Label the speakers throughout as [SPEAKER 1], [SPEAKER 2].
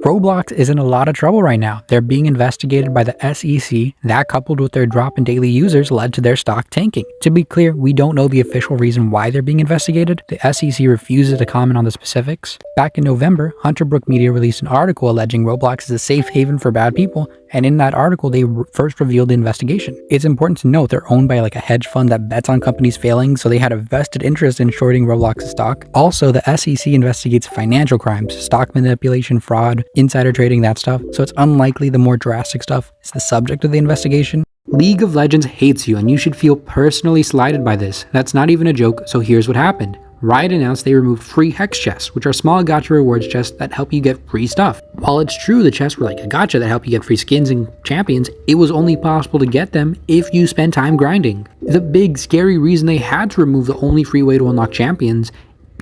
[SPEAKER 1] Roblox is in a lot of trouble right now. They're being investigated by the SEC. That, coupled with their drop in daily users, led to their stock tanking. To be clear, we don't know the official reason why they're being investigated. The SEC refuses to comment on the specifics. Back in November, Hunter Brook Media released an article alleging Roblox is a safe haven for bad people, and in that article, they first revealed the investigation. It's important to note they're owned by like a hedge fund that bets on companies failing, so they had a vested interest in shorting Roblox's stock. Also, the SEC investigates financial crimes, stock manipulation, fraud, insider trading, that stuff, so it's unlikely the more drastic stuff is the subject of the investigation. League of Legends hates you, and you should feel personally slighted by this. That's not even a joke, so here's what happened. Riot announced they removed free hex chests, which are small gacha rewards chests that help you get free stuff. While it's true the chests were like a gacha that help you get free skins and champions, it was only possible to get them if you spend time grinding. The big scary reason they had to remove the only free way to unlock champions: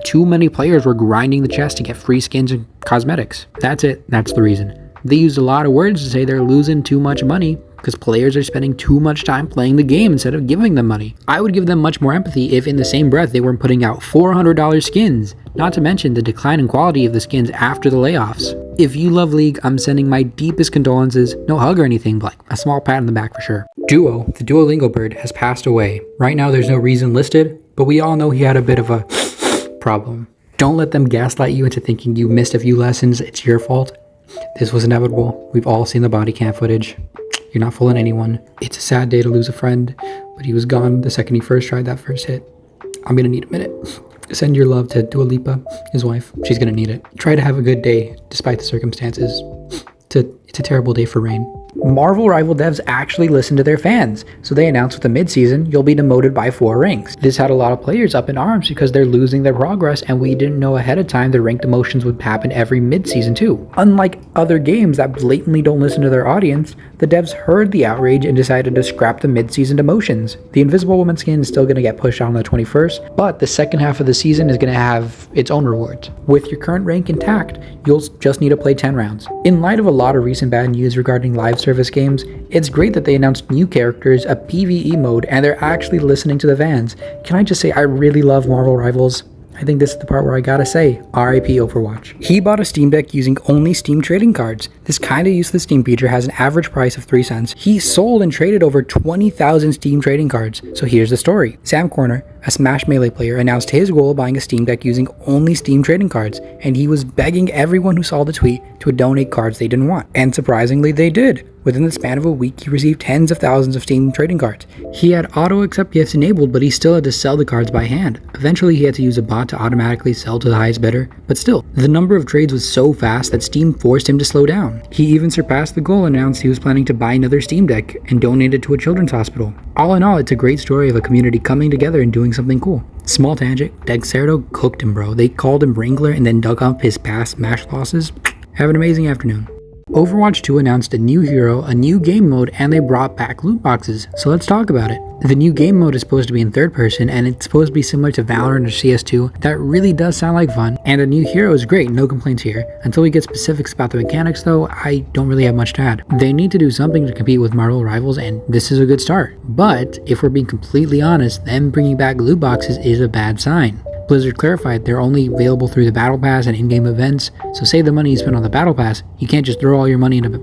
[SPEAKER 1] too many players were grinding the chest to get free skins and cosmetics. That's it, that's the reason. They used a lot of words to say they're losing too much money because players are spending too much time playing the game instead of giving them money. I would give them much more empathy if in the same breath they weren't putting out $400 skins, not to mention the decline in quality of the skins after the layoffs. If you love League, I'm sending my deepest condolences. No hug or anything, but like a small pat on the back for sure. Duo, the Duolingo bird, has passed away. Right now there's no reason listed, but we all know he had a bit of a problem. Don't let them gaslight you into thinking you missed a few lessons. It's your fault. This was inevitable. We've all seen the body cam footage. You're not fooling anyone. It's a sad day to lose a friend, but he was gone the second he first tried that first hit. I'm gonna need a minute. Send your love to Dua Lipa, his wife. She's gonna need it. Try to have a good day despite the circumstances. It's a terrible day for Rain. Marvel Rival devs actually listen to their fans, so they announced with the mid-season, you'll be demoted by 4 ranks. This had a lot of players up in arms because they're losing their progress, and we didn't know ahead of time the rank demotions would happen every mid-season too. Unlike other games that blatantly don't listen to their audience, the devs heard the outrage and decided to scrap the mid-season demotions. The Invisible Woman skin is still going to get pushed out on the 21st, but the second half of the season is going to have its own rewards. With your current rank intact, you'll just need to play 10 rounds. In light of a lot of recent bad news regarding live service games, it's great that they announced new characters, a PvE mode, and they're actually listening to the fans. Can I just say I really love Marvel Rivals? I think this is the part where I gotta say, RIP Overwatch. He bought a Steam Deck using only Steam trading cards. This kinda useless Steam feature has an average price of 3 cents. He sold and traded over 20,000 Steam trading cards. So here's the story. Sam Corner, a Smash Melee player, announced his goal of buying a Steam Deck using only Steam trading cards, and he was begging everyone who saw the tweet to donate cards they didn't want. And surprisingly, they did. Within the span of a week, he received tens of thousands of Steam trading cards. He had auto-accept gifts enabled, but he still had to sell the cards by hand. Eventually, he had to use a bot to automatically sell to the highest bidder, but still, the number of trades was so fast that Steam forced him to slow down. He even surpassed the goal and announced he was planning to buy another Steam Deck and donate it to a children's hospital. All in all, it's a great story of a community coming together and doing something cool. Small tangent, Dexerto cooked him, bro. They called him Wrangler and then dug up his past Smash losses. Have an amazing afternoon. Overwatch 2 announced a new hero, a new game mode, and they brought back loot boxes, so let's talk about it. The new game mode is supposed to be in third person, and it's supposed to be similar to Valorant or CS2. That really does sound like fun, and a new hero is great, no complaints here. Until we get specifics about the mechanics though, I don't really have much to add. They need to do something to compete with Marvel Rivals, and this is a good start. But, if we're being completely honest, them bringing back loot boxes is a bad sign. Blizzard clarified they're only available through the Battle Pass and in-game events, so save the money you spend on the Battle Pass. You can't just throw all your money into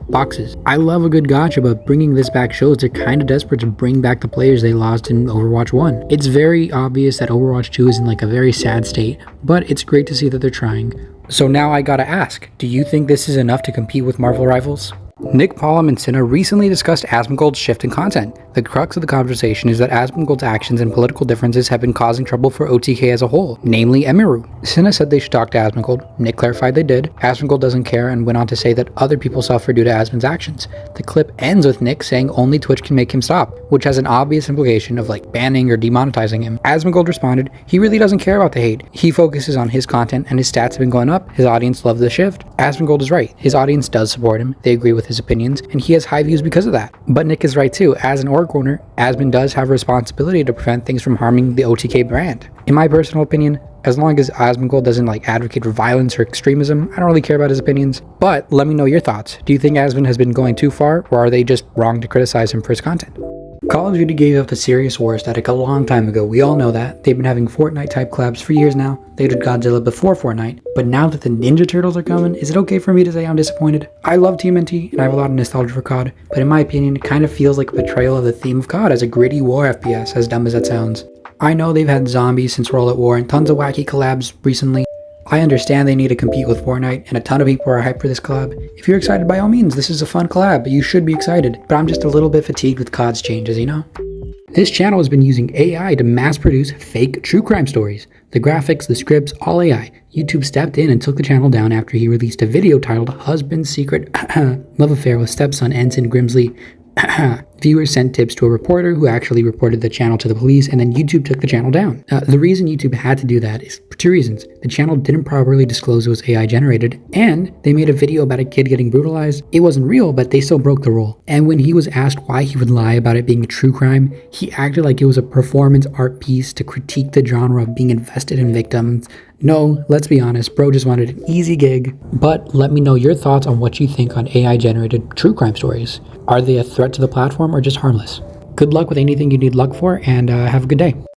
[SPEAKER 1] boxes. I love a good gacha, but bringing this back shows they're kinda desperate to bring back the players they lost in Overwatch 1. It's very obvious that Overwatch 2 is in like a very sad state, but it's great to see that they're trying. So now I gotta ask, do you think this is enough to compete with Marvel Rivals? Nick Pollum and Cinna recently discussed Asmongold's shift in content. The crux of the conversation is that Asmongold's actions and political differences have been causing trouble for OTK as a whole, namely Emiru. Cinna said they should talk to Asmongold. Nick clarified they did. Asmongold doesn't care and went on to say that other people suffer due to Asmon's actions. The clip ends with Nick saying only Twitch can make him stop, which has an obvious implication of like banning or demonetizing him. Asmongold responded, he really doesn't care about the hate. He focuses on his content and his stats have been going up. His audience loves the shift. Asmongold is right. His audience does support him. They agree with his opinions, and he has high views because of that. But Nick is right too. As an org owner, Asmon does have a responsibility to prevent things from harming the OTK brand. In my personal opinion, as long as Asmongold doesn't like advocate for violence or extremism, I don't really care about his opinions. But let me know your thoughts. Do you think Asmon has been going too far, or are they just wrong to criticize him for his content? Call of Duty gave up a serious war aesthetic a long time ago, we all know that. They've been having Fortnite-type collabs for years now. They did Godzilla before Fortnite, but now that the Ninja Turtles are coming, is it okay for me to say I'm disappointed? I love TMNT, and I have a lot of nostalgia for COD, but in my opinion, it kind of feels like a betrayal of the theme of COD as a gritty war FPS, as dumb as that sounds. I know they've had zombies since World at War and tons of wacky collabs recently. I understand they need to compete with Fortnite, and a ton of people are hyped for this collab. If you're excited, by all means, this is a fun collab, you should be excited, but I'm just a little bit fatigued with COD's changes, you know? This channel has been using AI to mass produce fake true crime stories. The graphics, the scripts, all AI. YouTube stepped in and took the channel down after he released a video titled Husband's Secret Love Affair with Stepson Ensign Grimsley. Viewers sent tips to a reporter who actually reported the channel to the police, and then YouTube took the channel down. The reason YouTube had to do that is for two reasons. The channel didn't properly disclose it was AI generated, and they made a video about a kid getting brutalized. It wasn't real, but they still broke the rule. And when he was asked why he would lie about it being a true crime, he acted like it was a performance art piece to critique the genre of being invested in victims. No, let's be honest, bro just wanted an easy gig. But let me know your thoughts on what you think on AI-generated true crime stories. Are they a threat to the platform or just harmless? Good luck with anything you need luck for, and have a good day.